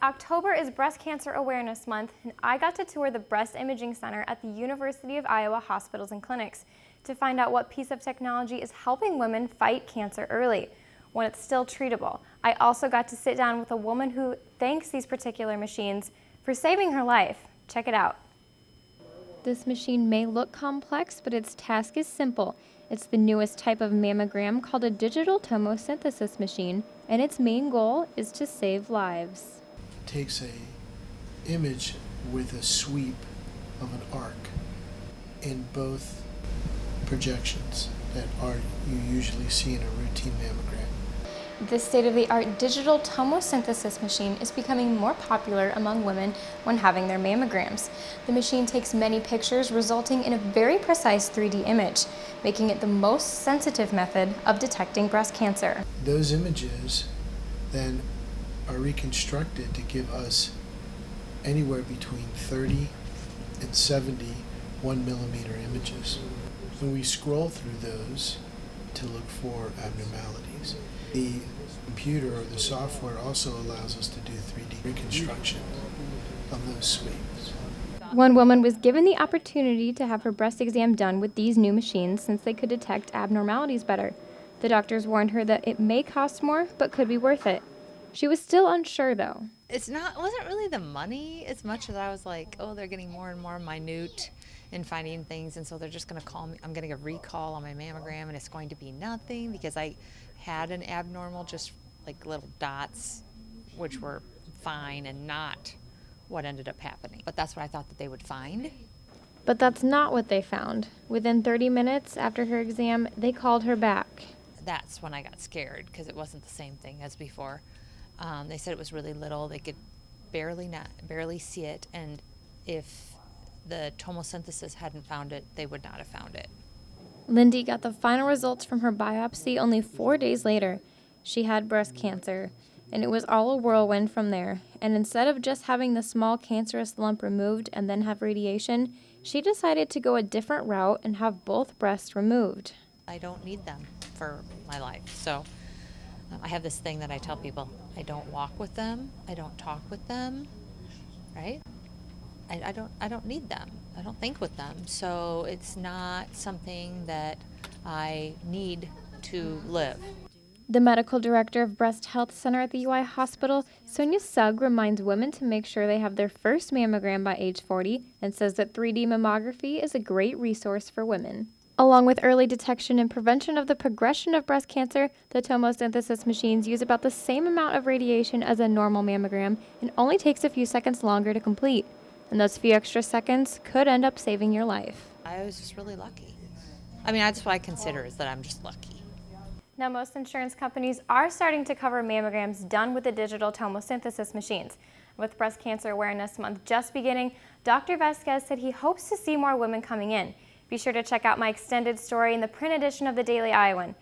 October is Breast Cancer Awareness Month, and I got to tour the Breast Imaging Center at the University of Iowa Hospitals and Clinics to find out what piece of technology is helping women fight cancer early, when it's still treatable. I also got to sit down with a woman who thanks these particular machines for saving her life. Check it out. This machine may look complex, but its task is simple. It's the newest type of mammogram called a digital tomosynthesis machine, and its main goal is to save lives. It takes an image with a sweep of an arc in both projections that you usually see in a routine mammogram. This state-of-the-art digital tomosynthesis machine is becoming more popular among women when having their mammograms. The machine takes many pictures, resulting in a very precise 3D image, making it the most sensitive method of detecting breast cancer. Those images then are reconstructed to give us anywhere between 30 and 70 1-millimeter images. When we scroll through those to look for abnormalities, the computer or the software also allows us to do 3D reconstruction of those sweeps. One woman was given the opportunity to have her breast exam done with these new machines since they could detect abnormalities better. The doctors warned her that it may cost more, but could be worth it. She was still unsure, though. It wasn't really the money as much as I was like, oh, they're getting more and more minute in finding things, and so they're just going to call me. I'm getting a recall on my mammogram, and it's going to be nothing because I had an abnormal, just like little dots, which were fine and not what ended up happening. But that's what I thought that they would find. But that's not what they found. Within 30 minutes after her exam, they called her back. That's when I got scared because it wasn't the same thing as before. They said it was really little. They could barely see it, and if the tomosynthesis hadn't found it, they would not have found it. Lindy got the final results from her biopsy only 4 days later. She had breast cancer, and it was all a whirlwind from there. And instead of just having the small cancerous lump removed and then have radiation, she decided to go a different route and have both breasts removed. I don't need them for my life, so I have this thing that I tell people: I don't walk with them, I don't talk with them, right? I don't need them. I don't think with them. So it's not something that I need to live. The medical director of Breast Health Center at the UI Hospital, Sonia Sugg, reminds women to make sure they have their first mammogram by age 40 and says that 3D mammography is a great resource for women. Along with early detection and prevention of the progression of breast cancer, the tomosynthesis machines use about the same amount of radiation as a normal mammogram and only takes a few seconds longer to complete. And those few extra seconds could end up saving your life. I was just really lucky. I mean, that's what I consider, is that I'm just lucky. Now, most insurance companies are starting to cover mammograms done with the digital tomosynthesis machines. With Breast Cancer Awareness Month just beginning, Dr. Vasquez said he hopes to see more women coming in. Be sure to check out my extended story in the print edition of the Daily Iowan.